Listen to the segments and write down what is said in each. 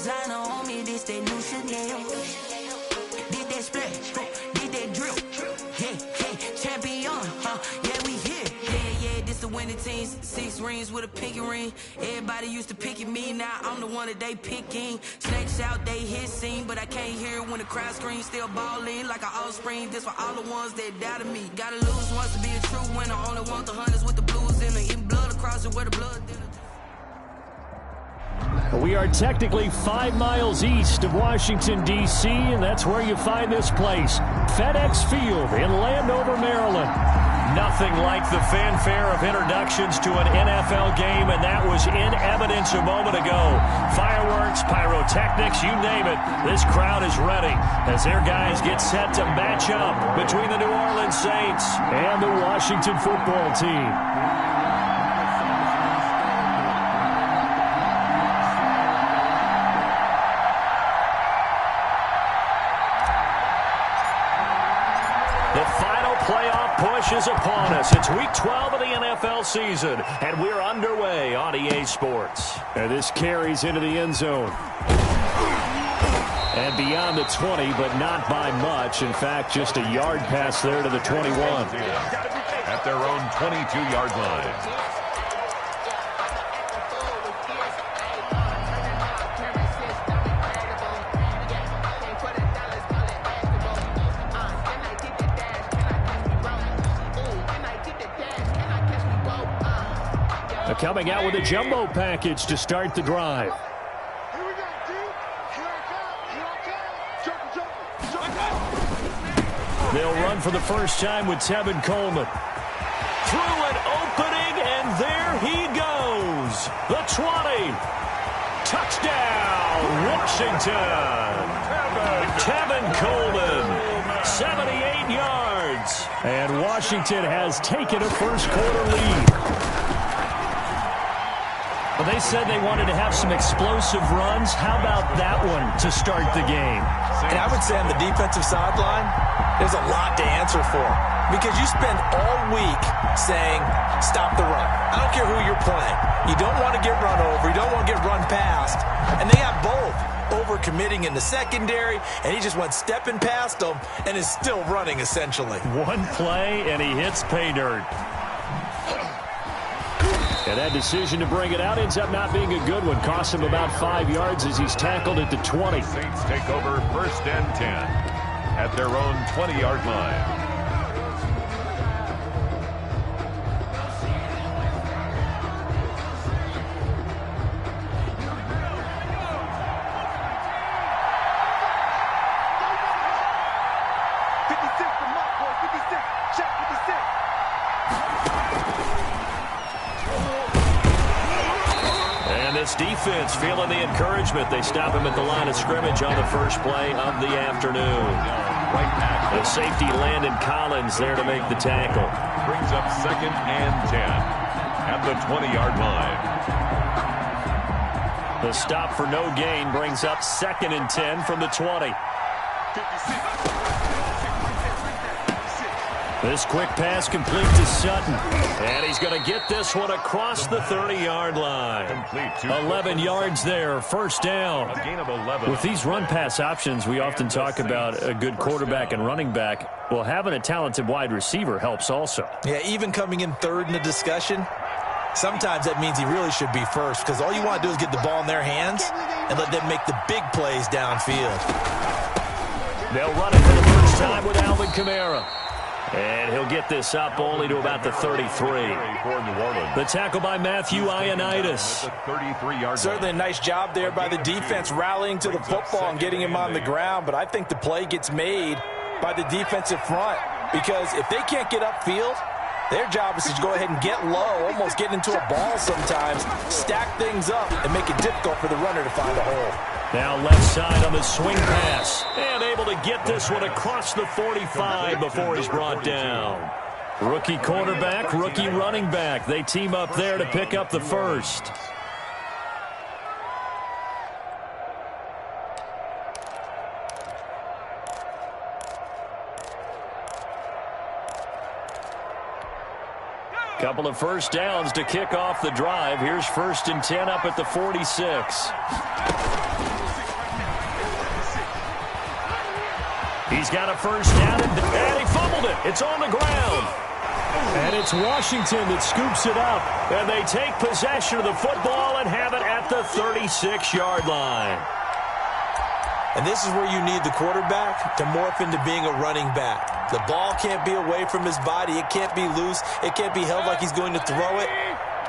designer on me, this that new Chanel. Did that splash, did that drip. Yeah, champion, yeah, we here. Yeah, this the winning team. 6 rings with a pinky ring. Everybody used to pick at me, now I'm the one that they picking. Snakes out, they hit scene, but I can't hear it when the crowd screams. Still balling like an offspring. This for all the ones that doubted me. Gotta lose once to be a true winner. Only want the hunters with the blues in it. Eating blood across it where the blood did it. We are technically 5 miles east of Washington, D.C., and that's where you find this place, FedEx Field in Landover, Maryland. Nothing like the fanfare of introductions to an NFL game, and that was in evidence a moment ago. Fireworks, pyrotechnics, you name it. This crowd is ready as their guys get set to match up between the New Orleans Saints and the Washington football team. Is upon us. It's week 12 of the NFL season, and we're underway on EA Sports. And this carries into the end zone. And beyond the 20, but not by much. In fact, just a yard pass there to the 21. At their own 22-yard line. Coming out with a jumbo package to start the drive. They'll run for the first time with Tevin Coleman. Through an opening, and there he goes. The 20. Touchdown, Washington. Tevin Coleman, 78 yards. And Washington has taken a first-quarter lead. Well, they said they wanted to have some explosive runs. How about that one to start the game? And I would say on the defensive sideline, there's a lot to answer for. Because you spend all week saying, stop the run. I don't care who you're playing. You don't want to get run over. You don't want to get run past. And they got both. Over-committing in the secondary, and he just went stepping past them and is still running, essentially. One play, and he hits pay dirt. And that decision to bring it out ends up not being a good one. Costs him about 5 yards as he's tackled at the 20. Saints take over 1st and 10 at their own 20-yard line. Defense feeling the encouragement. They stop him at the line of scrimmage on the first play of the afternoon. The safety Landon Collins there to make the tackle. Brings up 2nd and 10 at the 20-yard line. The stop for no gain brings up 2nd and 10 from the 20. This quick pass complete to Sutton. And he's going to get this one across the 30-yard line. 11 yards there, first down. A gain of 11. With these run-pass options, we often talk about a good quarterback and running back. Well, having a talented wide receiver helps also. Yeah, even coming in third in the discussion, sometimes that means he really should be first, because all you want to do is get the ball in their hands and let them make the big plays downfield. They'll run it for the first time with Alvin Kamara. And he'll get this up only to about the 33. The tackle by Matthew Ioannidis. Certainly a nice job there by the defense rallying to the football and getting him on the ground. But I think the play gets made by the defensive front, because if they can't get upfield, their job is to go ahead and get low, almost get into a ball sometimes, stack things up, and make it difficult for the runner to find a hole. Now left side on the swing pass. And able to get this one across the 45 before he's brought down. Rookie quarterback, rookie running back. They team up there to pick up the first. Couple of first downs to kick off the drive. Here's 1st and 10 up at the 46. He's got a first down, and he fumbled it. It's on the ground. And it's Washington that scoops it up. And they take possession of the football and have it at the 36-yard line. And this is where you need the quarterback to morph into being a running back. The ball can't be away from his body. It can't be loose. It can't be held like he's going to throw it.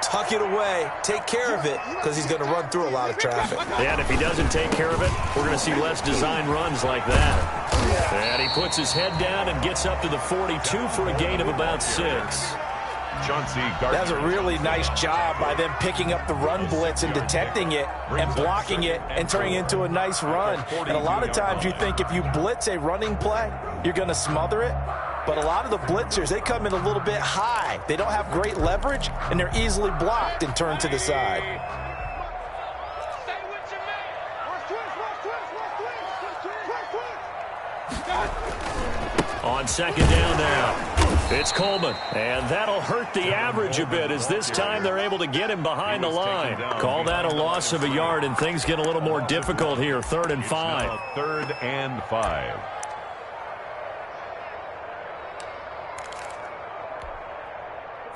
Tuck it away. Take care of it, because he's going to run through a lot of traffic. Yeah, and if he doesn't take care of it, we're going to see less design runs like that. And he puts his head down and gets up to the 42 for a gain of about 6. That's a really nice job by them picking up the run blitz and detecting it and blocking it and turning it into a nice run. And a lot of times you think if you blitz a running play, you're going to smother it. But a lot of the blitzers, they come in a little bit high. They don't have great leverage, and they're easily blocked and turned to the side. On second down now, it's Coleman. And that'll hurt the average a bit, as this time they're able to get him behind the line. Call that a loss of a yard, and things get a little more difficult here. 3rd and 5. 3rd and 5.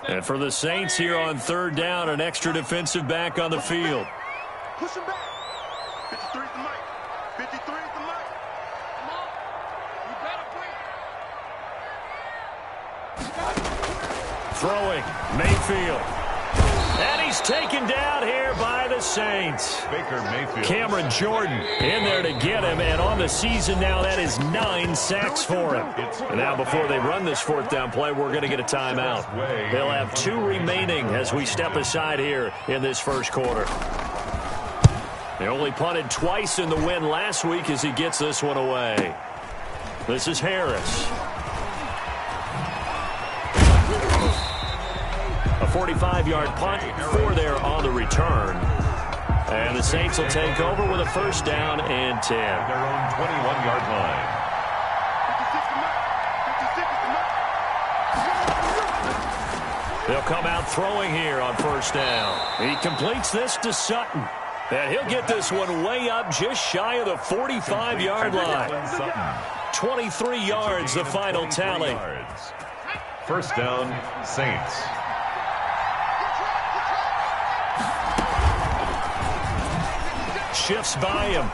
And for the Saints here on 3rd down, an extra defensive back on the field. Push him back. 53 is the mic. 53 is the mic. Come on. You better bring. Throwing, Mayfield. And he's taken down here by the Saints. Baker Mayfield. Cameron Jordan in there to get him, and on the season now, that is 9 sacks for him. And now before they run this 4th down play, we're going to get a timeout. They'll have 2 remaining as we step aside here in this first quarter. They only punted twice in the win last week as he gets this one away. This is Harris. A 45-yard punt, 4 there on the return. And the Saints will take over with a 1st down and 10. Their own 21-yard line. 56 is the mic. 56 is the mic. They'll come out throwing here on 1st down. He completes this to Sutton. And he'll get this one way up just shy of the 45-yard line. 23 yards, the final tally. 1st down, Saints. Shifts by him.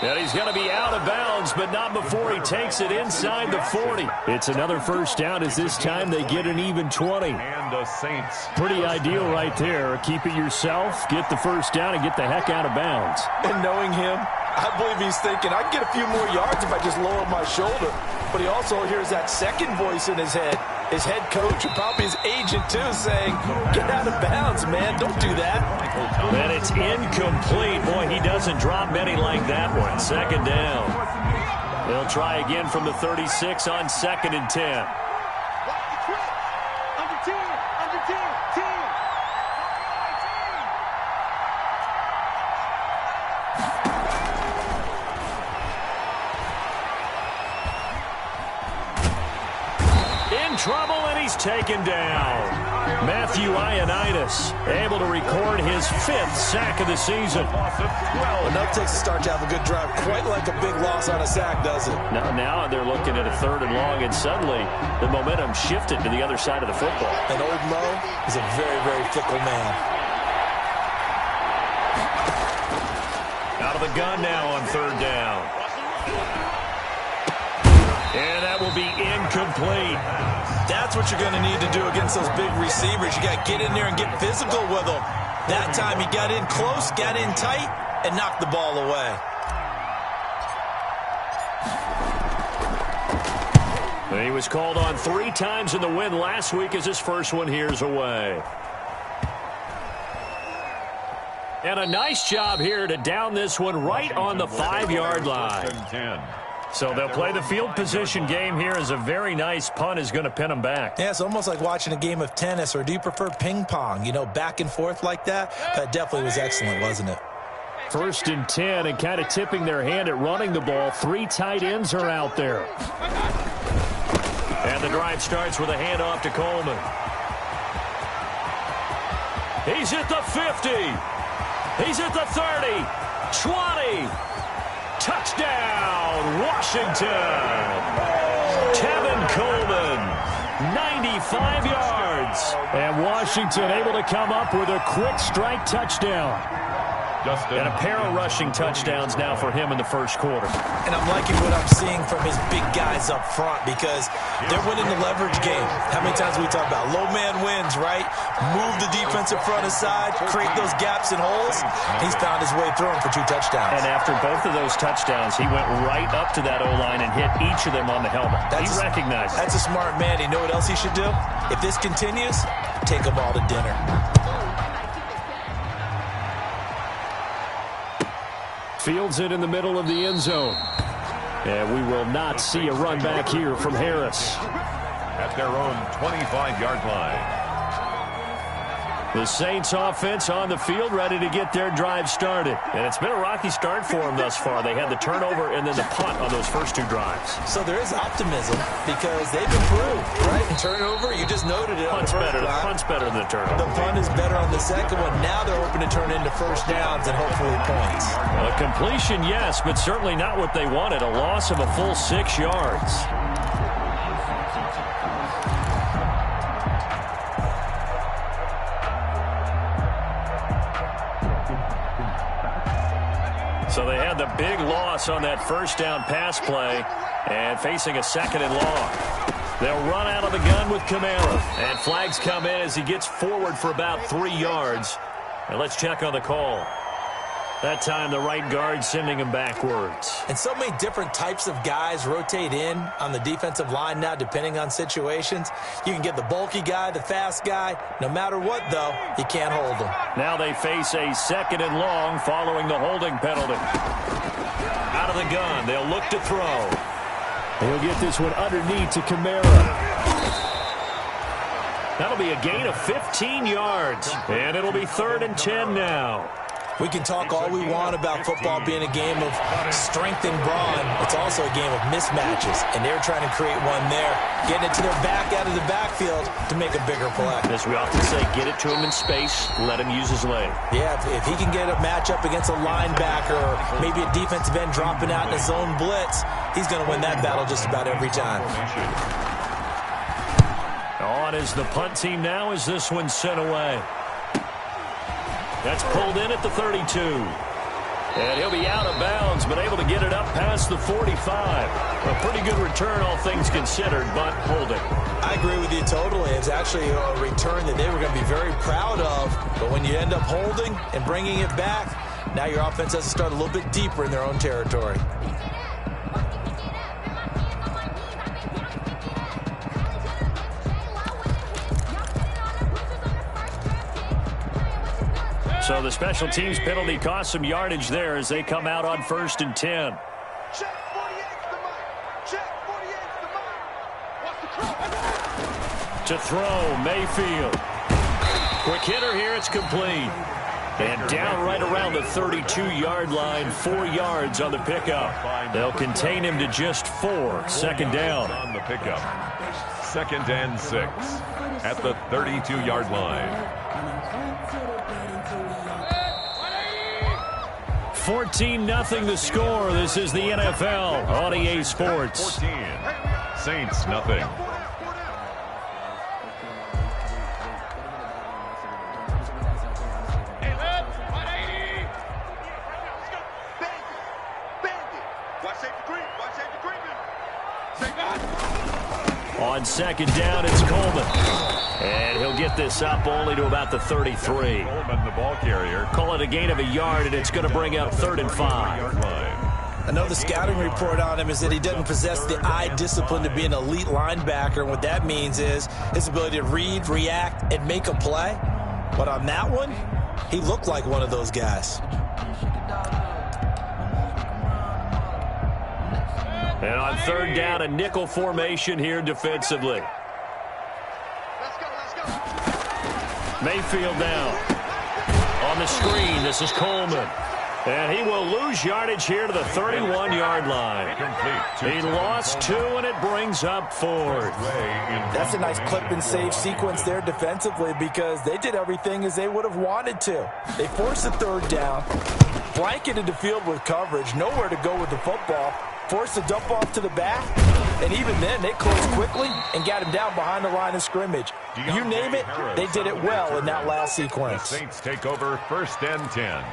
And he's going to be out of bounds, but not before he takes it inside the 40. It's another 1st down, as this time they get an even 20. And the Saints. Pretty ideal right there. Keep it yourself, get the 1st down, and get the heck out of bounds. And knowing him, I believe he's thinking, I can get a few more yards if I just lower my shoulder. But he also hears that second voice in his head. His head coach, and probably his agent too, saying, get out of bounds, man. Don't do that. And it's incomplete. Boy, he doesn't drop many like that one. 2nd down. They'll try again from the 36 on 2nd and 10. Under 10. Under 10. 10. Trouble, and he's taken down. Matthew Ioannidis able to record his 5th sack of the season. Enough takes to start to have a good drive. Quite like a big loss on a sack, does it? Now they're looking at a 3rd and long, and suddenly the momentum shifted to the other side of the football. And old Mo is a very, very fickle man. Out of the gun now on 3rd down. And that will be incomplete. That's what you're going to need to do against those big receivers. You got to get in there and get physical with them. That time he got in close, got in tight, and knocked the ball away. He was called on 3 times in the win last week, as his first one here's away. And a nice job here to down this one right on the 5-yard line. So they'll play the field position game here, as a very nice punt is going to pin them back. Yeah, it's almost like watching a game of tennis, or do you prefer ping pong? You know, back and forth like that? That definitely was excellent, wasn't it? 1st and 10, and kind of tipping their hand at running the ball. 3 tight ends are out there. And the drive starts with a handoff to Coleman. He's at the 50. He's at the 30. 20. Touchdown, Washington. Tevin Coleman, 95 yards. And Washington able to come up with a quick strike touchdown. And a pair of rushing touchdowns now for him in the first quarter. And I'm liking what I'm seeing from his big guys up front because they're winning the leverage game. How many times we talk about low man wins, right? Move the defensive front aside, create those gaps and holes. He's found his way through them for 2 touchdowns. And after both of those touchdowns, he went right up to that O-line and hit each of them on the helmet. He recognized it. That's a smart man. You know what else he should do? If this continues, take them all to dinner. Fields it in the middle of the end zone. And we will not see a run back here from Harris. At their own 25-yard line. The Saints offense on the field, ready to get their drive started. And it's been a rocky start for them thus far. They had the turnover and then the punt on those first 2 drives. So there is optimism because they've improved, right? And turnover, you just noted it. Punt's better than the turnover. The punt is better on the second one. Now they're hoping to turn into first downs and hopefully points. Well, a completion, yes, but certainly not what they wanted. A loss of a full 6 yards. So they had the big loss on that first down pass play and facing a 2nd and long. They'll run out of the gun with Kamara. And flags come in as he gets forward for about 3 yards. And let's check on the call. That time the right guard sending him backwards. And so many different types of guys rotate in on the defensive line now depending on situations. You can get the bulky guy, the fast guy. No matter what, though, you can't hold them. Now they face a 2nd and long following the holding penalty. Out of the gun, they'll look to throw. He'll get this one underneath to Kamara. That'll be a gain of 15 yards. And it'll be 3rd and 10 now. We can talk all we want about football being a game of strength and brawn. It's also a game of mismatches, and they're trying to create one there, getting it to their back out of the backfield to make a bigger play. As we often say, get it to him in space, let him use his leg. Yeah, if he can get a matchup against a linebacker or maybe a defensive end dropping out in a zone blitz, he's going to win that battle just about every time. On is the punt team now as this one's sent away. That's pulled in at the 32. And he'll be out of bounds, but able to get it up past the 45. A pretty good return, all things considered, but holding. I agree with you totally. It's actually a return that they were going to be very proud of. But when you end up holding and bringing it back, now your offense has to start a little bit deeper in their own territory. So the special teams penalty cost some yardage there as they come out on 1st and 10. Check 48's the mark. Check 48's the mark. What's the call? To throw, Mayfield. Quick hitter here, it's complete. And down right around the 32-yard line, 4 yards on the pickup. They'll contain him to just 4. 2nd down. On the pickup. 2nd and 6 at the 32-yard line. 14-0 the score. This is the NFL on EA Sports. 14. Saints nothing. On 2nd down, it's Coleman. And he'll get this up only to about the 33. Coleman, the ball carrier. Call it a gain of a yard, and it's going to bring up 3rd and 5. I know the scouting report on him is that he doesn't possess the eye discipline to be an elite linebacker. And what that means is his ability to read, react, and make a play. But on that one, he looked like one of those guys. And on 3rd down, a nickel formation here defensively. Mayfield down. On the screen, this is Coleman. And he will lose yardage here to the 31-yard line. He lost 2, and it brings up 4th. That's a nice clip and save sequence there defensively because they did everything as they would have wanted to. They forced the 3rd down. blanketed the field with coverage, nowhere to go with the football, forced to dump off to the back, and even then they closed quickly and got him down behind the line of scrimmage. You name it, they did it well in that last sequence. The Saints take over 1st and 10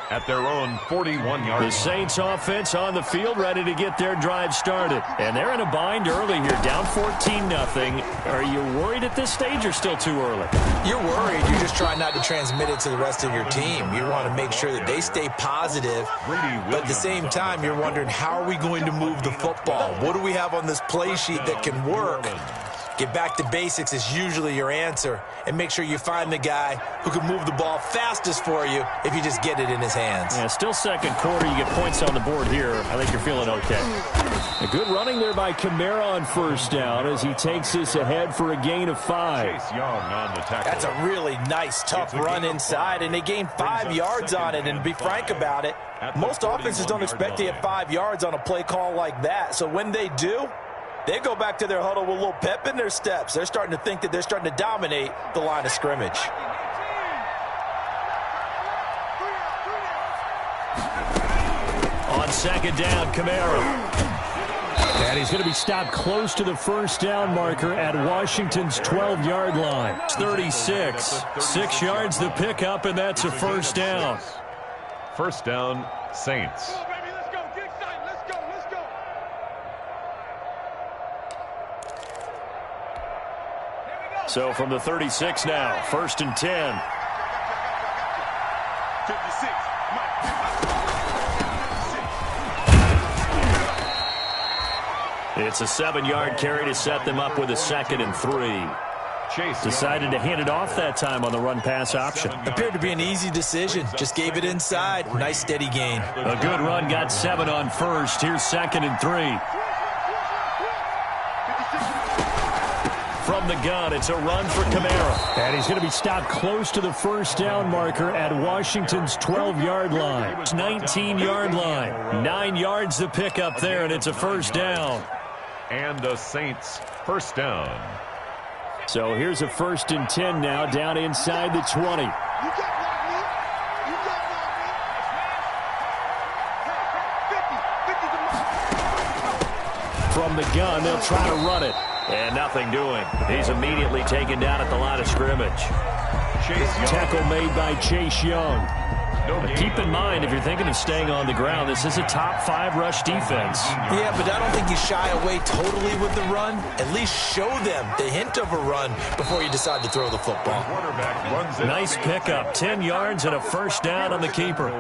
at their own 41-yard line. The Saints offense on the field ready to get their drive started. And they're in a bind early here, down 14-0. Are you worried at this stage or still too early? You're worried. You're just trying not to transmit it to the rest of your team. You want to make sure that they stay positive. But at the same time, you're wondering, how are we going to move the football? What do we have on this play sheet that can work? Get back to basics is usually your answer, and make sure you find the guy who can move the ball fastest for you if you just get it in his hands. Yeah, still second quarter. You get points on the board here. I think you're feeling okay. A good running there by Kamara on 1st down as he takes this ahead for a gain of 5. Chase Young on the tackle. That's a really nice, tough run inside, and they gained 5 yards on it. And to be frank about it, most offenses don't expect to get 5 yards on a play call like that. So when they do, they go back to their huddle with a little pep in their steps. They're starting to think that they're starting to dominate the line of scrimmage. On 2nd down, Kamara. And he's going to be stopped close to the 1st down marker at Washington's 12-yard line. It's 36. 6 yards the pickup, and that's a 1st down. 1st down, Saints. So from the 36 now, 1st and 10. 56. It's a 7-yard carry to set them up with a 2nd and 3. Chase Decided to hand it off that time on the run-pass option. Appeared to be an easy decision. Just gave it inside. Nice, steady gain. A good run, got 7 on 1st. Here's 2nd and 3. From the gun, it's a run for Kamara. And he's going to be stopped close to the 1st down marker at Washington's 12-yard line. 19-yard line. 9 yards the pickup there, and it's a 1st down. And the Saints 1st down. So here's a 1st and 10 now, down inside the 20. From the gun, they'll try to run it. And nothing doing. He's immediately taken down at the line of scrimmage. Tackle made by Chase Young. But keep in mind, if you're thinking of staying on the ground, this is a top 5 rush defense. Yeah, but I don't think you shy away totally with the run. At least show them the hint of a run before you decide to throw the football. Nice pickup. 10 yards and a 1st down on the keeper.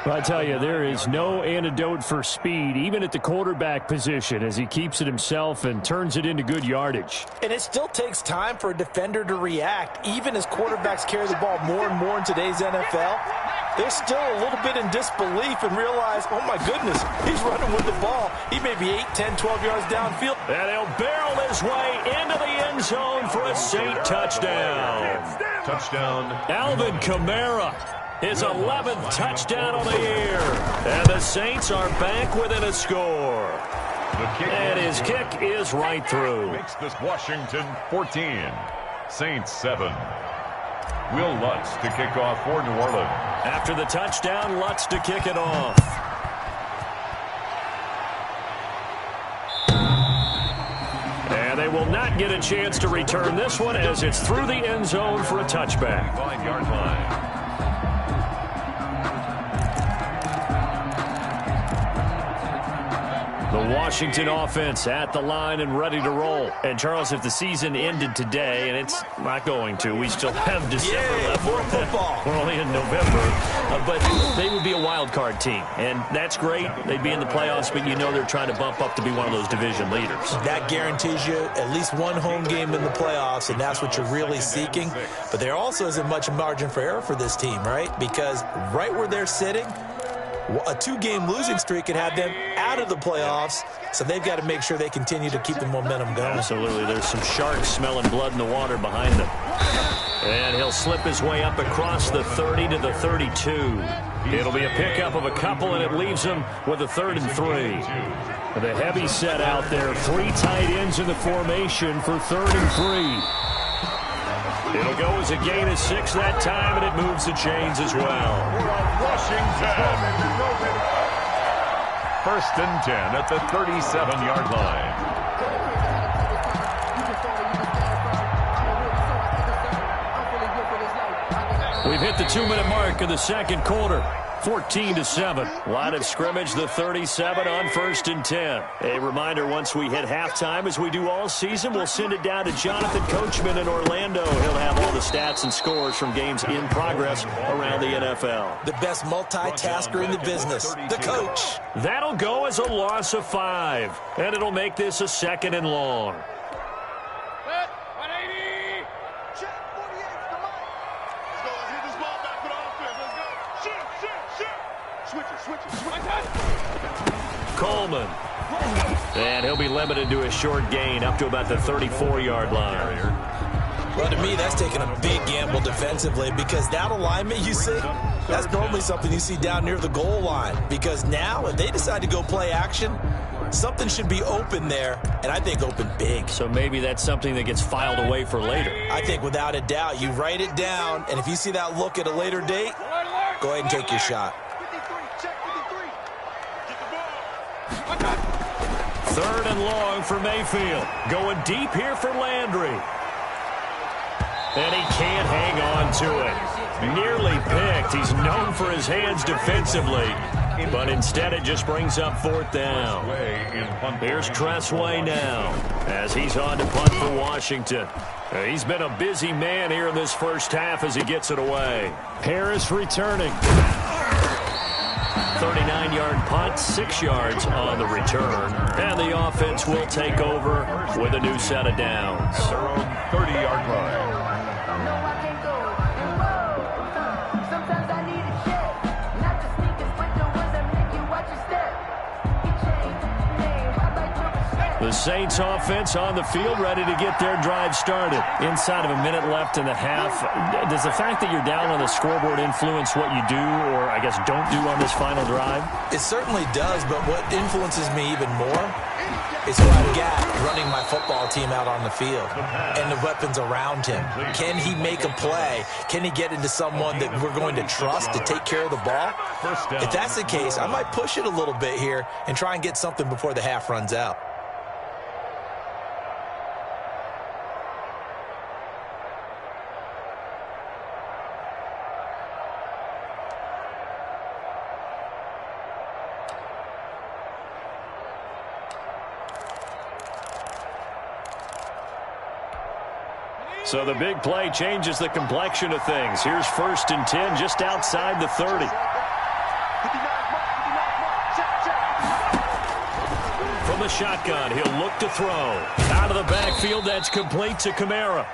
Well, I tell you, there is no antidote for speed, even at the quarterback position, as he keeps it himself and turns it into good yardage. And it still takes time for a defender to react, even as quarterbacks carry the ball more and more in today's NFL. They're still a little bit in disbelief and realize, oh, my goodness, he's running with the ball. He may be 8, 10, 12 yards downfield. And he'll barrel his way into the end zone for a Saint touchdown. Touchdown. Alvin Kamara, his 11th touchdown on the year. And the Saints are back within a score. And his kick is right through. Makes this Washington 14. Saints 7. Will Lutz to kick off for New Orleans. After the touchdown, Lutz to kick it off. And they will not get a chance to return this one as it's through the end zone for a touchback. 5-yard line. The Washington offense at the line and ready to roll. And, Charles, if the season ended today, and it's not going to, we still have December left. More football. We're only in November. But they would be a wild card team. And that's great. They'd be in the playoffs, but you know they're trying to bump up to be one of those division leaders. That guarantees you at least one home game in the playoffs, and that's what you're really seeking. But there also isn't much margin for error for this team, right? Because right where they're sitting, a 2-game losing streak could have them out of the playoffs, so they've got to make sure they continue to keep the momentum going. Absolutely. There's some sharks smelling blood in the water behind them. And he'll slip his way up across the 30 to the 32. It'll be a pickup of a couple, and it leaves him with a 3rd and 3. The heavy set out there. 3 tight ends in the formation for 3rd and 3. It'll go as a gain of 6 that time, and it moves the chains as well. Washington. First and 10 at the 37-yard line. We've hit the 2-minute mark in the second quarter. 14-7. Line of scrimmage, the 37 on first and 10. A reminder, once we hit halftime, as we do all season, we'll send it down to Jonathan Coachman in Orlando. He'll have all the stats and scores from games in progress around the NFL. The best multitasker in the business, the coach. That'll go as a loss of 5, and it'll make this a second and long. Coleman. And he'll be limited to a short gain up to about the 34-yard line. Well, to me, that's taking a big gamble defensively because that alignment you see, that's normally something you see down near the goal line. Because now, if they decide to go play action, something should be open there, and I think open big. So maybe that's something that gets filed away for later. I think without a doubt, you write it down, and if you see that look at a later date, go ahead and take your shot. Third and long for Mayfield. Going deep here for Landry. And he can't hang on to it. Nearly picked. He's known for his hands defensively. But instead it just brings up fourth down. Here's Tressway now as he's on to punt for Washington. He's been a busy man here in this first half as he gets it away. Harris returning. 39-yard punt, 6 yards on the return. And the offense will take over with a new set of downs. Their own 30-yard line. The Saints offense on the field, ready to get their drive started. Inside of a minute left in the half, does the fact that you're down on the scoreboard influence what you do or, I guess, don't do on this final drive? It certainly does, but what influences me even more is who I've got running my football team out on the field and the weapons around him. Can he make a play? Can he get into someone that we're going to trust to take care of the ball? If that's the case, I might push it a little bit here and try and get something before the half runs out. So the big play changes the complexion of things. Here's first and 10 just outside the 30. From the shotgun, he'll look to throw. Out of the backfield, that's complete to Kamara.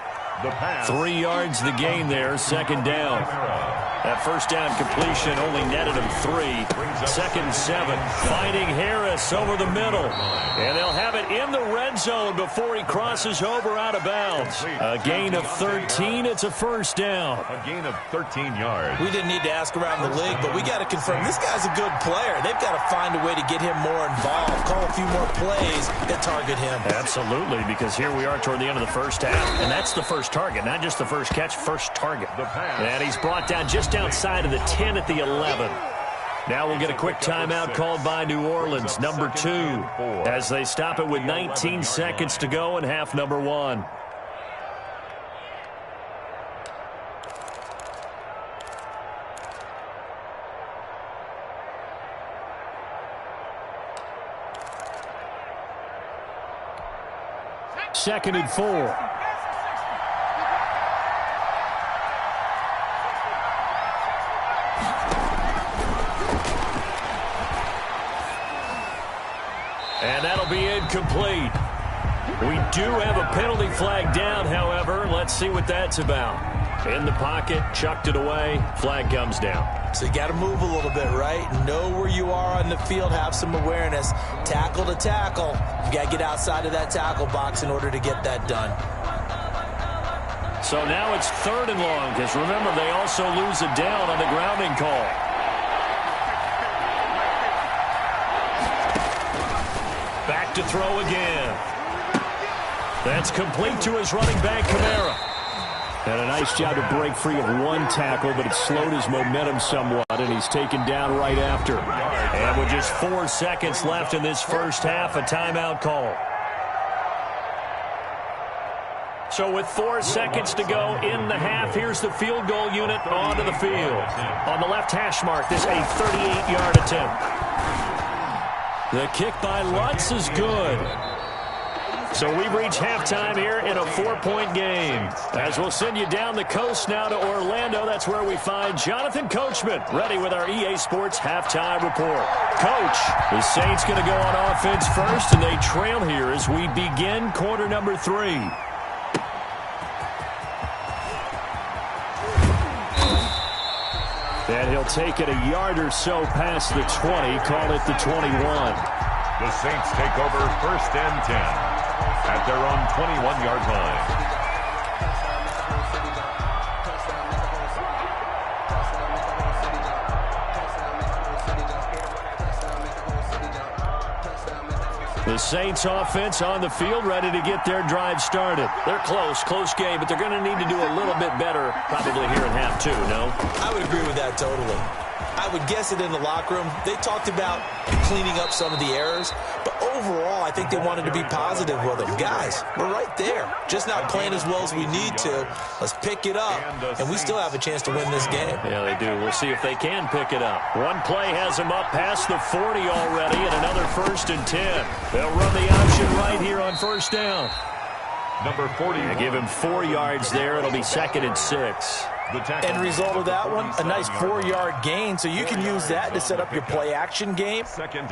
3 yards the gain there, second down. That first down completion only netted him 3. Second and 7. Finding Harris over the middle. And they'll have it in the red zone before he crosses over out of bounds. A gain of 13. It's a first down. A gain of 13 yards. We didn't need to ask around the league, but we got to confirm this guy's a good player. They've got to find a way to get him more involved, call a few more plays that target him. Absolutely, because here we are toward the end of the first half, and that's the first target, not just the first catch, first target. And he's brought down just outside of the 10 at the 11. Now we'll get a quick timeout called by New Orleans, number 2, as they stop it with 19 seconds to go in half number 1. Second and 4. And that'll be incomplete. We do have a penalty flag down, however. Let's see what that's about. In the pocket, chucked it away, flag comes down. So you got to move a little bit, right? Know where you are on the field, have some awareness. Tackle to tackle. You got to get outside of that tackle box in order to get that done. So now it's third and long, because remember, they also lose a down on the grounding call. Back to throw again. That's complete to his running back, Kamara. And a nice job to break free of one tackle, but it slowed his momentum somewhat, and he's taken down right after. And with just 4 seconds left in this first half, a timeout call. So with 4 seconds to go in the half, here's the field goal unit onto the field. On the left hash mark, this a 38-yard attempt. The kick by Lutz is good. So we've reached halftime here in a 4-point game. As we'll send you down the coast now to Orlando, that's where we find Jonathan Coachman, ready with our EA Sports halftime report. Coach, the Saints going to go on offense first, and they trail here as we begin quarter number 3. And he'll take it a yard or so past the 20, call it the 21. The Saints take over 1st and 10. At their own 21-yard line. The Saints offense on the field, ready to get their drive started. They're close game, but they're going to need to do a little bit better probably here in half 2, no? I would agree with that totally. I would guess it in the locker room. They talked about cleaning up some of the errors, but overall, I think they wanted to be positive with them. Guys, we're right there. Just not playing as well as we need to. Let's pick it up, and we still have a chance to win this game. Yeah, they do. We'll see if they can pick it up. One play has them up past the 40 already, and another 1st and 10. They'll run the option right here on 1st down. Number 40. They give him 4 yards there. It'll be 2nd and 6. End result of that one, a nice 4-yard gain, so you can use that to set up your play-action game,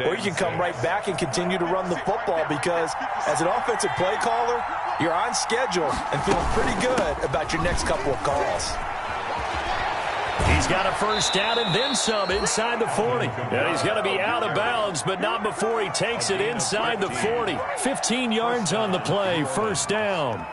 or you can come right back and continue to run the football because as an offensive play caller, you're on schedule and feeling pretty good about your next couple of calls. He's got a 1st down and then some inside the 40. And he's going to be out of bounds, but not before he takes it inside the 40. 15 yards on the play, 1st down.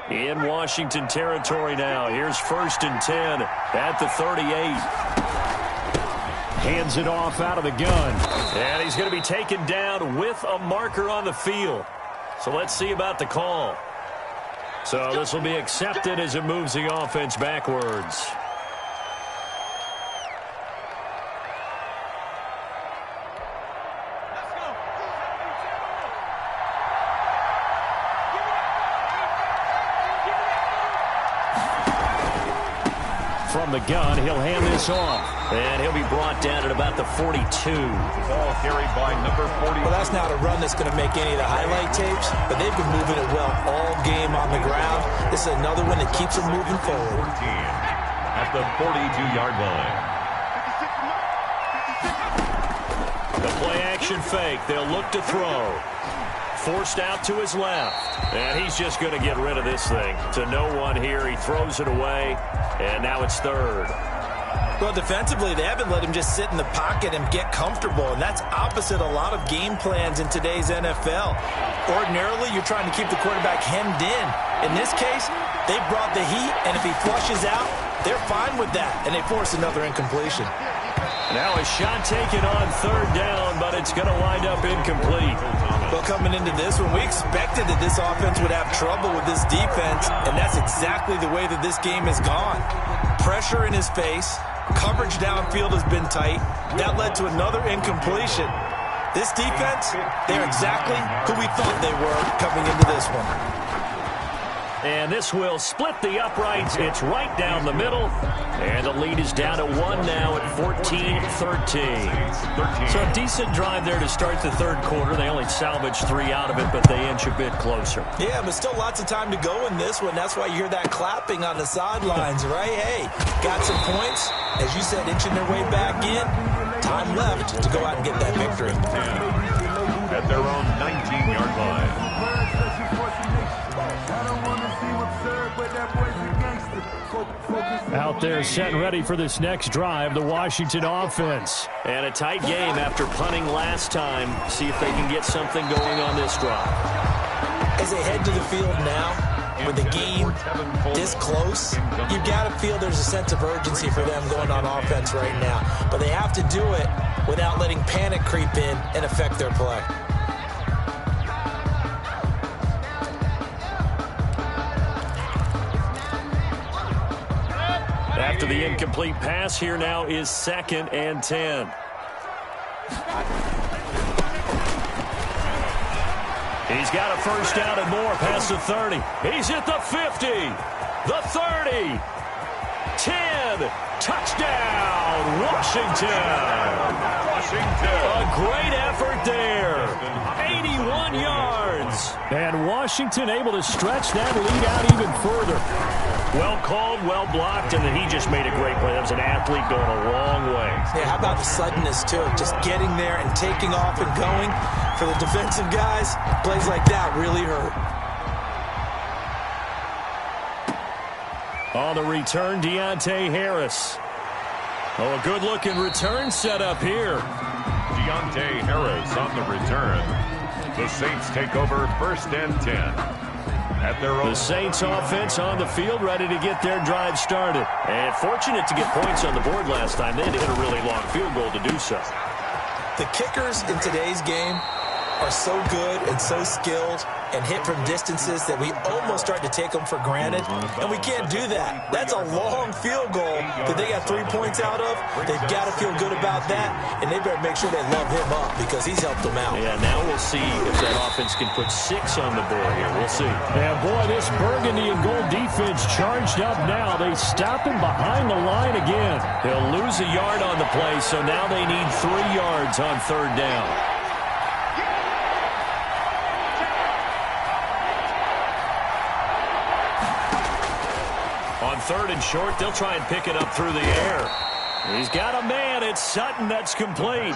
In Washington territory now. Here's 1st and 10 at the 38. Hands it off out of the gun. And he's going to be taken down with a marker on the field. So let's see about the call. So this will be accepted as it moves the offense backwards. From the gun, he'll hand this off. And he'll be brought down at about the 42. Ball carried by number 40. Well, that's not a run that's going to make any of the highlight tapes, but they've been moving it well all game on the ground. This is another one that keeps them moving forward. 14 at the 42-yard line. The play-action fake. They'll look to throw. Forced out to his left. And he's just going to get rid of this thing. To no one here. He throws it away. And now it's 3rd. Well, defensively, they haven't let him just sit in the pocket and get comfortable, and that's opposite a lot of game plans in today's NFL. Ordinarily, you're trying to keep the quarterback hemmed in. In this case, they brought the heat, and if he flushes out, they're fine with that, and they force another incompletion. Now a shot taken on 3rd down, but it's going to wind up incomplete. Well, coming into this one, we expected that this offense would have trouble with this defense, and that's exactly the way that this game has gone. Pressure in his face. Coverage downfield has been tight. That led to another incompletion. This defense, they're exactly who we thought they were coming into this one. And this will split the uprights. It's right down the middle. And the lead is down to 1 now at 14-13. So a decent drive there to start the 3rd quarter. They only salvaged 3 out of it, but they inch a bit closer. Yeah, but still lots of time to go in this one. That's why you hear that clapping on the sidelines, right? Hey, got some points. As you said, inching their way back in. Time left to go out and get that victory. At their own 19-yard line. Out there set and ready for this next drive, the Washington offense. And a tight game after punting last time. See if they can get something going on this drive. As they head to the field now, with the game this close, you've got to feel there's a sense of urgency for them going on offense right now. But they have to do it without letting panic creep in and affect their play. After the incomplete pass, here now is 2nd and 10. He's got a first down and more past the 30. He's at the 50, the 30, 10, touchdown, Washington. A great effort there. 81 yards. And Washington able to stretch that lead out even further. Well called, well blocked, and then he just made a great play. That was an athlete going a long way. Yeah, how about the suddenness, too? Just getting there and taking off and going. For the defensive guys, plays like that really hurt. On the return, Deontay Harris. Oh, a good-looking return set up here. Deontay Harris on the return. The Saints take over 1st and 10. At their own. The Saints offense on the field, ready to get their drive started. And fortunate to get points on the board last time. They had to hit a really long field goal to do so. The kickers in today's game are so good and so skilled and hit from distances that we almost start to take them for granted. And we can't do that. That's a long field goal that they got 3 points out of. They've got to feel good about that, and they better make sure they love him up because he's helped them out. Yeah, now we'll see if that offense can put 6 on the board here. We'll see. And boy, this burgundy and gold defense charged up now. They stop him behind the line again. They'll lose a yard on the play, so now they need 3 yards on 3rd down. On 3rd and short, they'll try and pick it up through the air. He's got a man. It's Sutton. That's complete.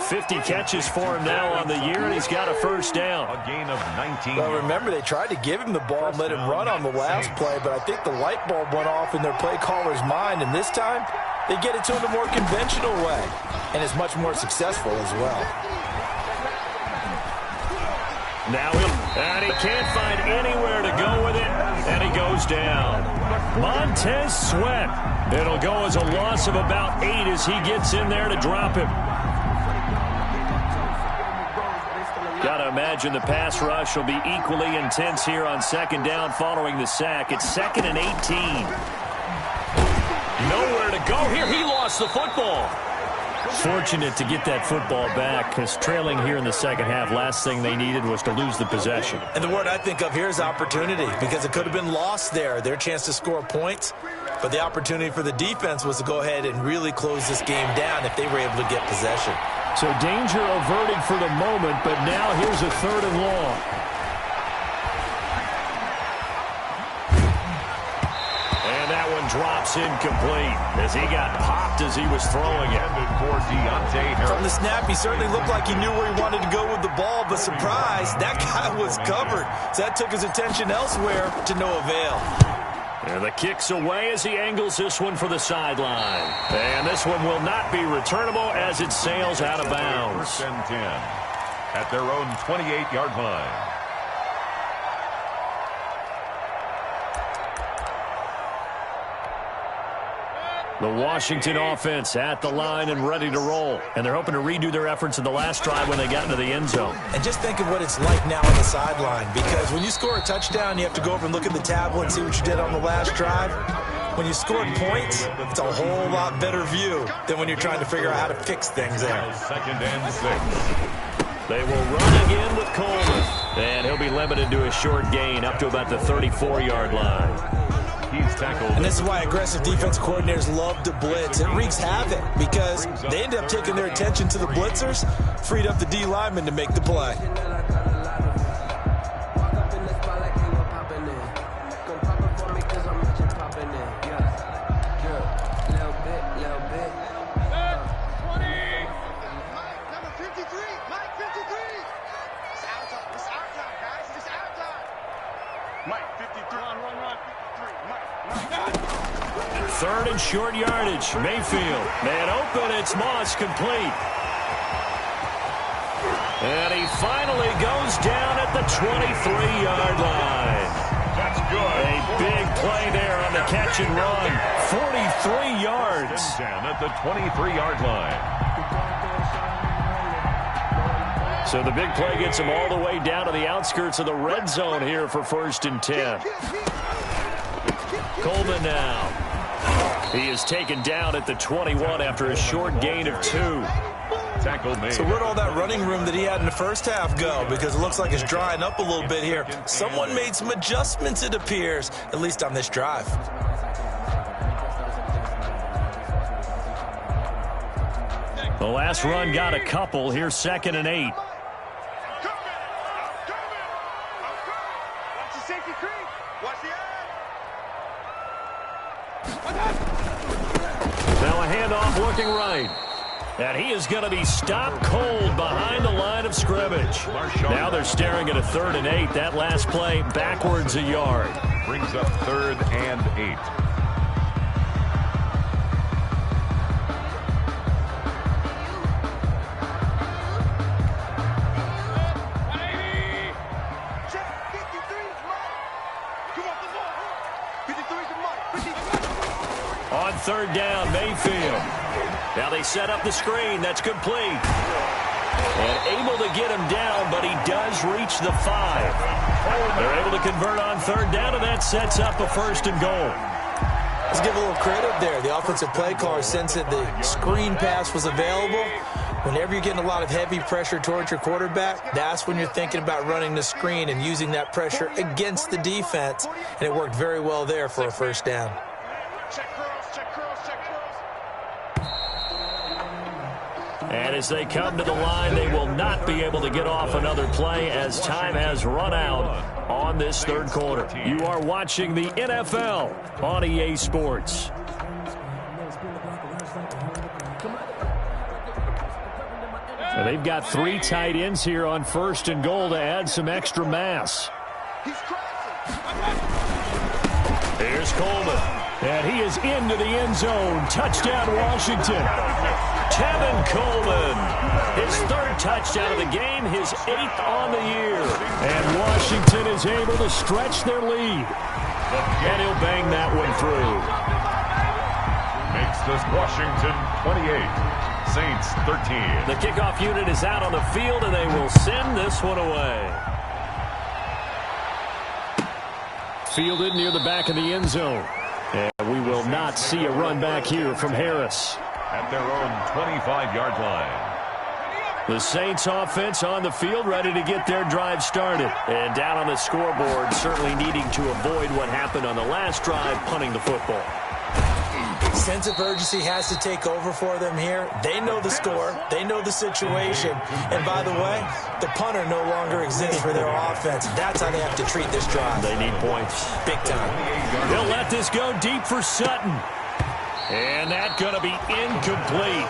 50 catches for him now on the year, and he's got a first down. A gain of 19. Well, remember, they tried to give him the ball and let him run on the last play, but I think the light bulb went off in their play caller's mind, and this time they get it to him the more conventional way, and it's much more successful as well. Now and he can't find anywhere to go with it, and he goes down. Montez Sweat. It'll go as a loss of about 8 as he gets in there to drop him. Got to imagine the pass rush will be equally intense here on 2nd down following the sack. It's 2nd and 18. Nowhere to go here. He lost the football. Fortunate to get that football back because trailing here in the 2nd half, last thing they needed was to lose the possession. And the word I think of here is opportunity because it could have been lost there, their chance to score points. But the opportunity for the defense was to go ahead and really close this game down if they were able to get possession. So danger averted for the moment, but now here's a 3rd and long. And that one drops incomplete as he got popped as he was throwing it. From the snap, he certainly looked like he knew where he wanted to go with the ball, but surprise, that guy was covered. So that took his attention elsewhere to no avail. And the kick's away as he angles this one for the sideline. And this one will not be returnable as it sails out of bounds. 1st and 10 at their own 28-yard line. The Washington offense at the line and ready to roll. And they're hoping to redo their efforts in the last drive when they got into the end zone. And just think of what it's like now on the sideline, because when you score a touchdown, you have to go over and look at the tablet and see what you did on the last drive. When you scored points, it's a whole lot better view than when you're trying to figure out how to fix things there. 2nd and 6. They will run again with Coleman. And he'll be limited to a short gain up to about the 34-yard line. He's tackled. And this is why aggressive defense coordinators love to blitz. It wreaks havoc because they end up taking their attention to the blitzers, freed up the D lineman to make the play. Third and short yardage. Mayfield. Man open. It's Moss complete. And he finally goes down at the 23-yard line. That's good. A big play there on the catch and run. 43 yards. At the 23-yard line. So the big play gets him all the way down to the outskirts of the red zone here for 1st and 10. Coleman now. He is taken down at the 21 after a short gain of 2. Tackle made. So where'd all that running room that he had in the first half go? Because it looks like it's drying up a little bit here. Someone made some adjustments, it appears, at least on this drive. The last run got a couple. Here's 2nd and 8. Now a handoff looking right. And he is going to be stopped cold behind the line of scrimmage. Now they're staring at a 3rd and 8. That last play backwards a yard. Brings up 3rd and 8. On 3rd down, Mayfield. Now they set up the screen. That's complete. And able to get him down, but he does reach the 5. They're able to convert on 3rd down, and that sets up a 1st and goal. Let's give a little credit there. The offensive play caller sensed that the screen pass was available. Whenever you're getting a lot of heavy pressure towards your quarterback, that's when you're thinking about running the screen and using that pressure against the defense. And it worked very well there for a 1st down. And as they come to the line, they will not be able to get off another play as time has run out on this 3rd quarter. You are watching the NFL on EA Sports. And they've got 3 tight ends here on 1st and goal to add some extra mass. Here's Coleman. And he is into the end zone. Touchdown, Washington. Tevin Coleman, his 3rd touchdown of the game, his 8th on the year. And Washington is able to stretch their lead. And he'll bang that one through. Makes this Washington 28, Saints 13. The kickoff unit is out on the field, and they will send this one away. Fielded near the back of the end zone. And we will not see a run back here from Harris. At their own 25-yard line. The Saints offense on the field, ready to get their drive started. And down on the scoreboard, certainly needing to avoid what happened on the last drive, punting the football. Sense of urgency has to take over for them here. They know the score. They know the situation. And by the way, the punter no longer exists for their offense. That's how they have to treat this drive. They need points. Big time. They'll let this go deep for Sutton. And that's going to be incomplete.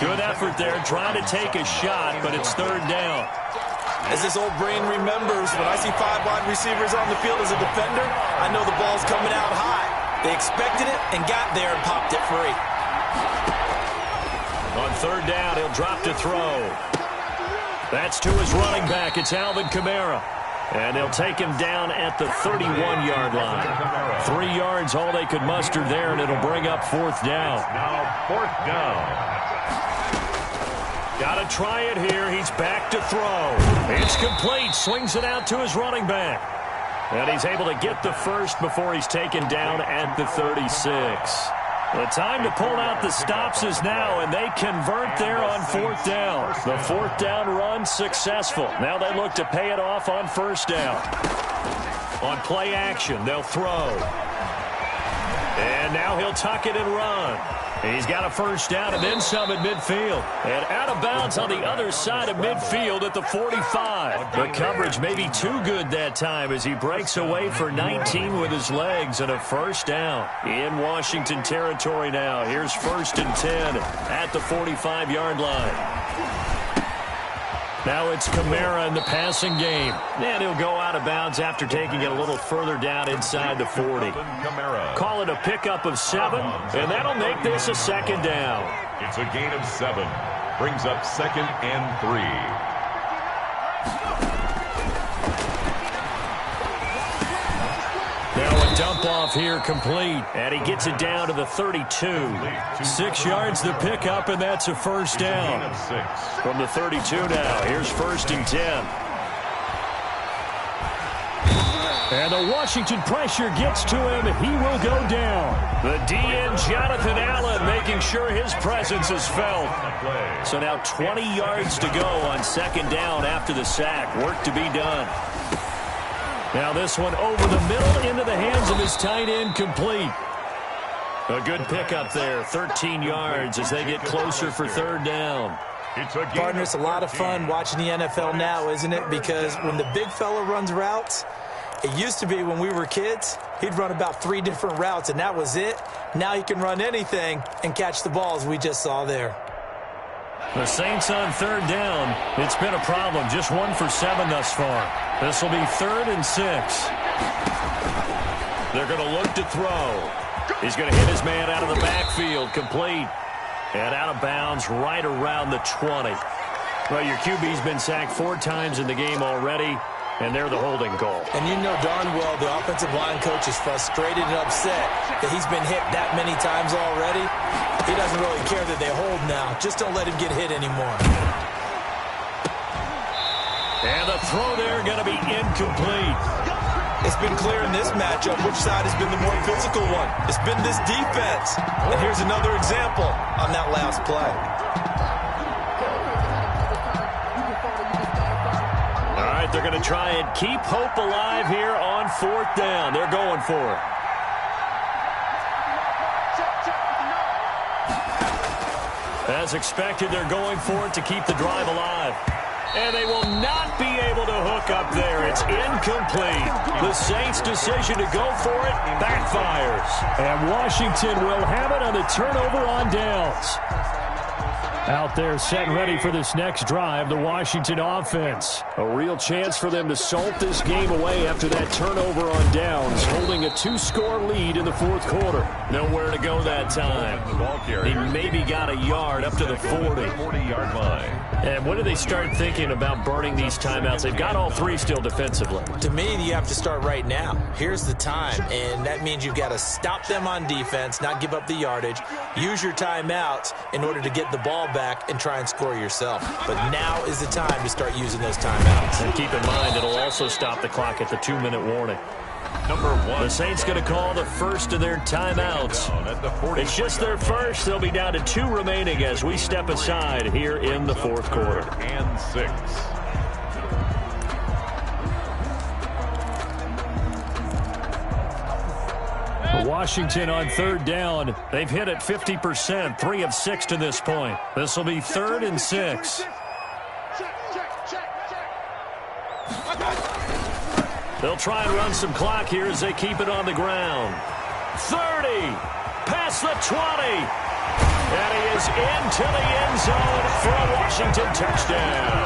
Good effort there trying to take a shot, but it's 3rd down. As this old brain remembers, when I see 5 wide receivers on the field as a defender, I know the ball's coming out high. They expected it and got there and popped it free. On 3rd down, he'll drop to throw. That's to his running back. It's Alvin Kamara. And they'll take him down at the 31-yard line. 3 yards, all they could muster there, and it'll bring up 4th down. Now 4th down. Got to try it here. He's back to throw. It's complete. Swings it out to his running back. And he's able to get the 1st before he's taken down at the 36. The time to pull out the stops is now, and they convert there on 4th down. The 4th down run successful. Now they look to pay it off on 1st down. On play action, they'll throw. And now he'll tuck it and run. He's got a 1st down and then some at midfield. And out of bounds on the other side of midfield at the 45. The coverage may be too good that time as he breaks away for 19 with his legs and a 1st down. In Washington territory now. Here's 1st and 10 at the 45-yard line. Now it's Kamara in the passing game. And he'll go out of bounds after taking it a little further down inside the 40. Call it a pickup of 7, and that'll make this a 2nd down. It's a gain of 7. Brings up 2nd and 3. Now a dump off here complete, and he gets it down to the 32. 6 yards the pickup, and that's a 1st down. From the 32 now, here's 1st and 10. And the Washington pressure gets to him. He will go down. The DN, Jonathan Allen, making sure his presence is felt. So now 20 yards to go on second down after the sack. Work to be done. Now this one over the middle into the hands of his tight end, complete. A good pickup there, 13 yards as they get closer for third down. Partner, it's a lot of fun watching the NFL now, isn't it? Because when the big fella runs routes, it used to be when we were kids, he'd run about 3 different routes, and that was it. Now he can run anything and catch the balls we just saw there. The Saints on third down. It's been a problem. Just 1 for 7 thus far. This will be 3rd and 6. They're going to look to throw. He's going to hit his man out of the backfield. Complete. And out of bounds right around the 20. Well, your QB's been sacked 4 times in the game already, and they're the holding call. And you know darn well the offensive line coach is frustrated and upset that he's been hit that many times already. He doesn't really care that they hold now. Just don't let him get hit anymore. And the throw there going to be incomplete. It's been clear in this matchup which side has been the more physical one. It's been this defense. And here's another example on that last play. All right, they're going to try and keep hope alive here on 4th down. They're going for it. As expected, they're going for it to keep the drive alive. And they will not be able to hook up there. It's incomplete. The Saints' decision to go for it backfires. And Washington will have it on the turnover on downs. Out there set and ready for this next drive, the Washington offense. A real chance for them to salt this game away after that turnover on downs, holding a 2-score lead in the 4th quarter. Nowhere to go that time. He maybe got a yard up to the 40-yard line. And when do they start thinking about burning these timeouts? They've got all 3 still defensively. To me, you have to start right now. Here's the time, and that means you've got to stop them on defense, not give up the yardage, use your timeouts in order to get the ball back and try and score yourself. But now is the time to start using those timeouts. And keep in mind, it'll also stop the clock at the 2-minute warning. Number 1. The Saints going to call the first of their timeouts. It's just their first. They'll be down to 2 remaining as we step aside here in the 4th quarter. And 6. Washington on third down. They've hit it 50%, 3 of 6 to this point. This will be 3rd and 6. They'll try and run some clock here as they keep it on the ground. 30, past the 20. And he is into the end zone for a Washington touchdown.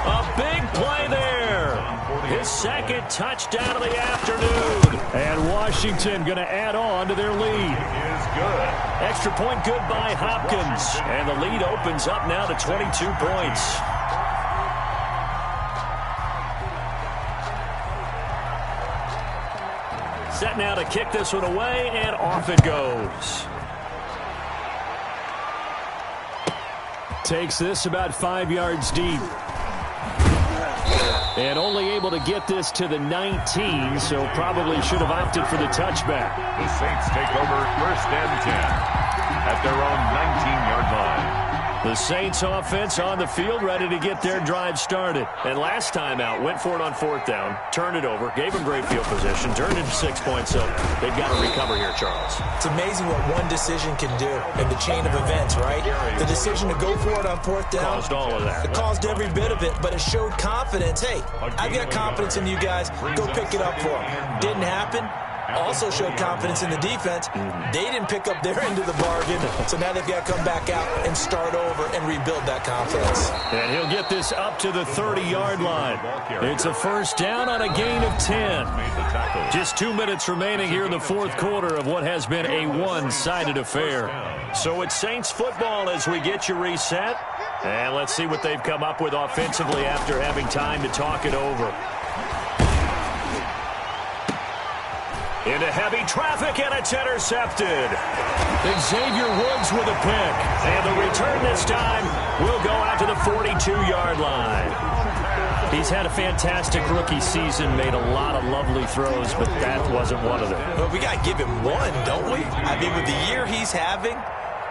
A big play there. His 2nd touchdown of the afternoon. And Washington going to add on to their lead. Is good. Extra point good by Hopkins. And the lead opens up now to 22 points. Set now to kick this one away, and off it goes. Takes this about 5 yards deep. And only able to get this to the 19, so probably should have opted for the touchback. The Saints take over 1st and 10 at their own 19-yard line. The Saints offense on the field, ready to get their drive started. And last time out, went for it on 4th down, turned it over, gave them great field position, turned it 6 points, so they've got to recover here, Charles. It's amazing what one decision can do in the chain of events, right? The decision to go for it on 4th down. Caused all of that. It caused every bit of it, but it showed confidence. Hey, I've got confidence in you guys. Go pick it up for them. Didn't happen. Also showed confidence in the defense. They didn't pick up their end of the bargain, so now they've got to come back out and start over and rebuild that confidence. And he'll get this up to the 30-yard line. It's a 1st down on a gain of 10. Just 2 minutes remaining here in the 4th quarter of what has been a one-sided affair. So it's Saints football as we get you reset. And let's see what they've come up with offensively after having time to talk it over. Into heavy traffic, and it's intercepted. Xavier Woods with a pick. And the return this time will go out to the 42-yard line. He's had a fantastic rookie season, made a lot of lovely throws, but that wasn't one of them. Well, we got to give him one, don't we? I mean, with the year he's having,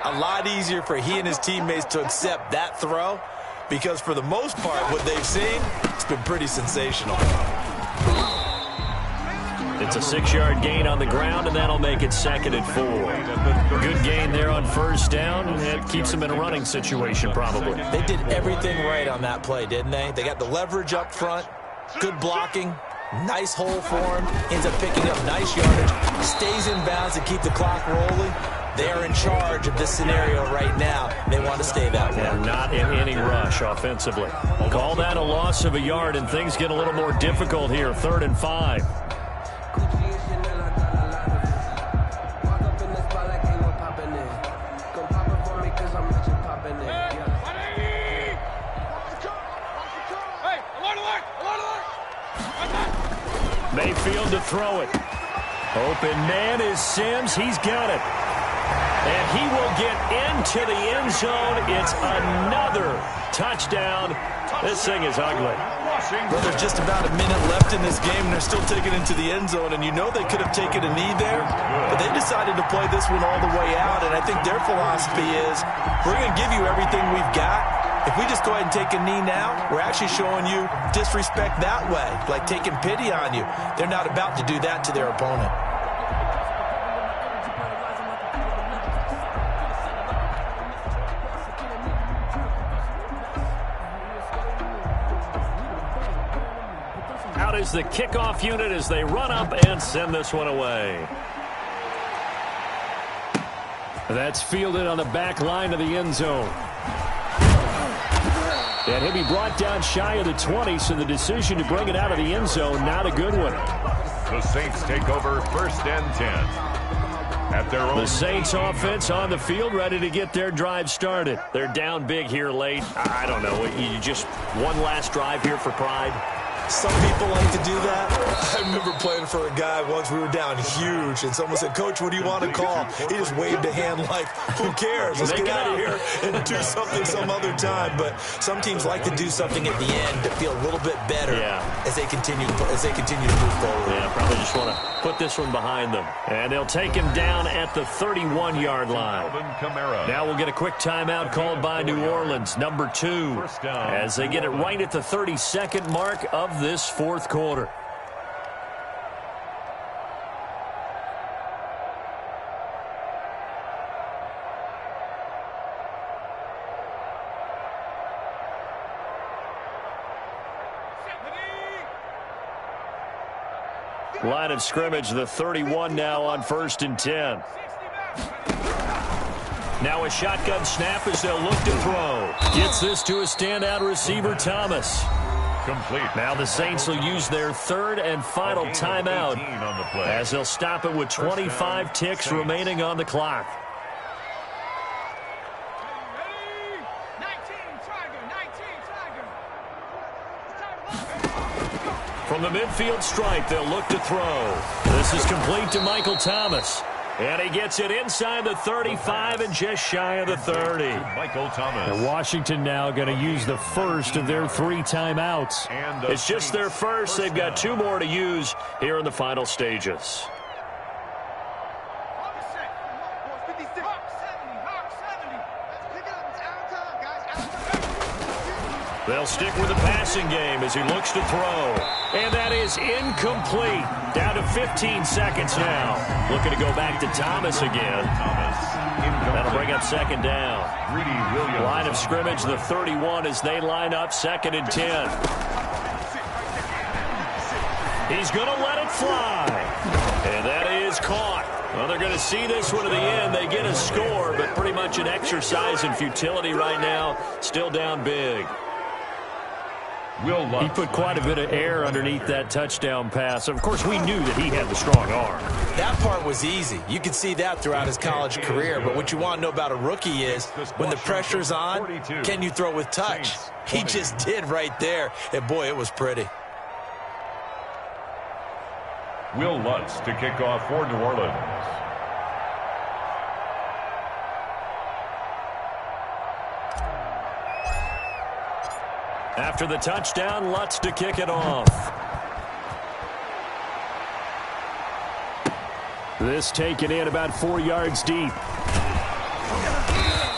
a lot easier for he and his teammates to accept that throw, because for the most part, what they've seen, it's been pretty sensational. It's a 6-yard gain on the ground, and that'll make it 2nd and 4. Good gain there on first down, and it keeps them in a running situation probably. They did everything right on that play, didn't they? They got the leverage up front, good blocking, nice hole for him, ends up picking up nice yardage, stays in bounds to keep the clock rolling. They are in charge of this scenario right now. They want to stay that way. And not in any rush offensively. Call that a loss of a yard, and things get a little more difficult here. 3rd and 5. Mayfield to throw it. Open man is Sims. He's got it. And he will get into the end zone. It's another touchdown. This thing is ugly. Well, there's just about a minute left in this game, and they're still taking it into the end zone. And you know they could have taken a knee there, but they decided to play this one all the way out. And I think their philosophy is, we're going to give you everything we've got. If we just go ahead and take a knee now, we're actually showing you disrespect that way, like taking pity on you. They're not about to do that to their opponent. Out is the kickoff unit as they run up and send this one away. That's fielded on the back line of the end zone. And he'll be brought down shy of the 20, so the decision to bring it out of the end zone, not a good one. The Saints take over 1st and 10. At their own. The Saints offense on the field, ready to get their drive started. They're down big here late. I don't know. You just one last drive here for pride. Some people like to do that. I remember playing for a guy once. We were down huge, and someone said, "Coach, what do you want to call?" He just waved a hand like, "Who cares? Let's get out of here and do something some other time." But some teams like to do something at the end to feel a little bit better as they continue to move forward. Yeah, probably just want to put this one behind them. And they'll take him down at the 31-yard line. Now we'll get a quick timeout called by New Orleans, number 2, as they get it right at the 32nd mark of this 4th quarter. Line of scrimmage, the 31 now on 1st and 10. Now a shotgun snap as they'll look to throw. Gets this to a standout receiver, Thomas. Complete. Now the Saints will use their 3rd and final timeout on the play. as they'll stop it with 25 ticks remaining on the clock. From the midfield stripe, they'll look to throw. This is complete to Michael Thomas. And he gets it inside the 35 and just shy of the 30. Michael Thomas. And Washington now going to use the first of their 3 timeouts. It's just their first. They've got 2 more to use here in the final stages. They'll stick with the passing game as he looks to throw. And that is incomplete. Down to 15 seconds now. Looking to go back to Thomas again. That'll bring up 2nd down. Line of scrimmage, the 31 as they line up 2nd and 10. He's going to let it fly. And that is caught. Well, they're going to see this one to the end. They get a score, but pretty much an exercise in futility right now. Still down big. He put quite a bit of air underneath that touchdown pass. Of course, we knew that he had the strong arm. That part was easy. You could see that throughout his college career. But what you want to know about a rookie is when the pressure's on, can you throw with touch? He just did right there. And, boy, it was pretty. Will Lutz to kick off for New Orleans. After the touchdown, Lutz to kick it off. This taken in about 4 yards deep.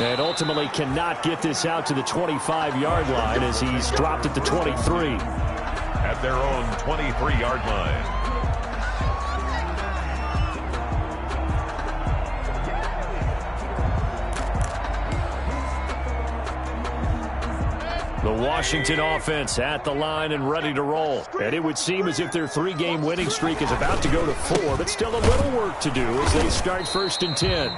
And ultimately cannot get this out to the 25-yard line as he's dropped at the 23. At their own 23-yard line. The Washington offense at the line and ready to roll. And it would seem as if their 3-game winning streak is about to go to 4, but still a little work to do as they start 1st and 10.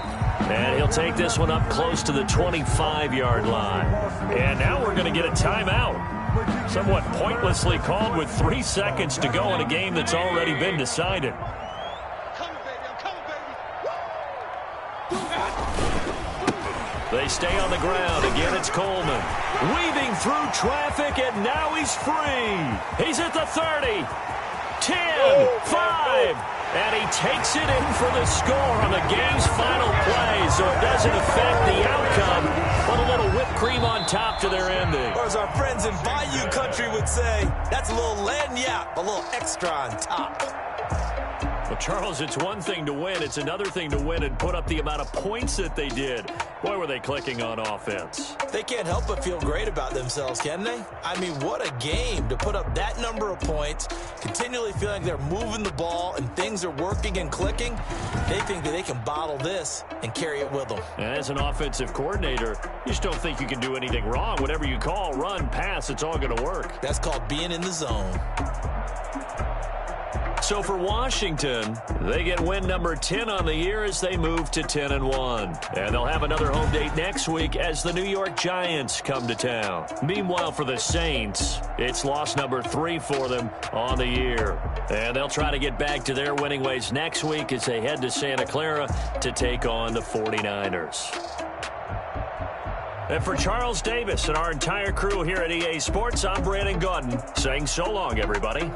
And he'll take this one up close to the 25-yard line. And now we're going to get a timeout. Somewhat pointlessly called with 3 seconds to go in a game that's already been decided. They stay on the ground. Again, it's Coleman. Weaving through traffic, and now he's free. He's at the 30, 10, 5, and he takes it in for the score on the game's final play, so it doesn't affect the outcome, but a little whipped cream on top to their ending. Or as our friends in Bayou Country would say, that's a little lagniappe, a little extra on top. Well, Charles, it's one thing to win. It's another thing to win and put up the amount of points that they did. Boy, were they clicking on offense. They can't help but feel great about themselves, can they? I mean, what a game to put up that number of points, continually feeling they're moving the ball and things are working and clicking. They think that they can bottle this and carry it with them. And as an offensive coordinator, you just don't think you can do anything wrong. Whatever you call, run, pass, it's all going to work. That's called being in the zone. So for Washington, they get win number 10 on the year as they move to 10-1. And they'll have another home date next week as the New York Giants come to town. Meanwhile, for the Saints, it's loss number 3 for them on the year. And they'll try to get back to their winning ways next week as they head to Santa Clara to take on the 49ers. And for Charles Davis and our entire crew here at EA Sports, I'm Brandon Gaudin saying so long, everybody.